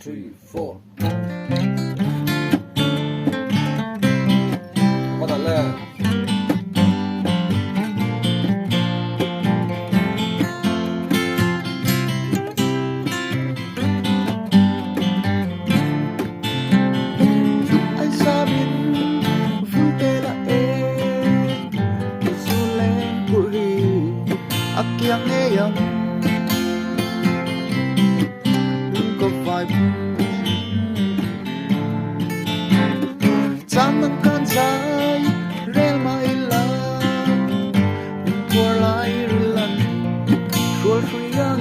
3, 4 bắt đầu lên. Anh xa biết vui tê là em dù lên bụi kiang nghe yang có phải chẳng nâng can dài rel mai là por lại lần suốt suy yang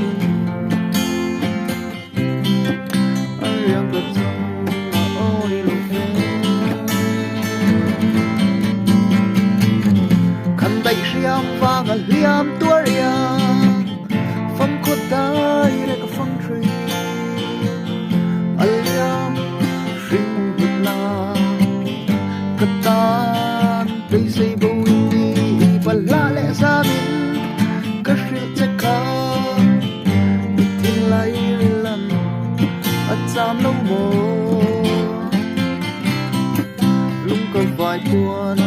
anh yang có trong ôi lòng khăn tay xiêm và ngàn liam tua riang phong khốt đai để có phong trì aliam sinh việt nam katan tây xây bầu đi và la lẽ ra bên các sự chắc khá tin lại lần ở chạm lâu mồ lung còn vài buồn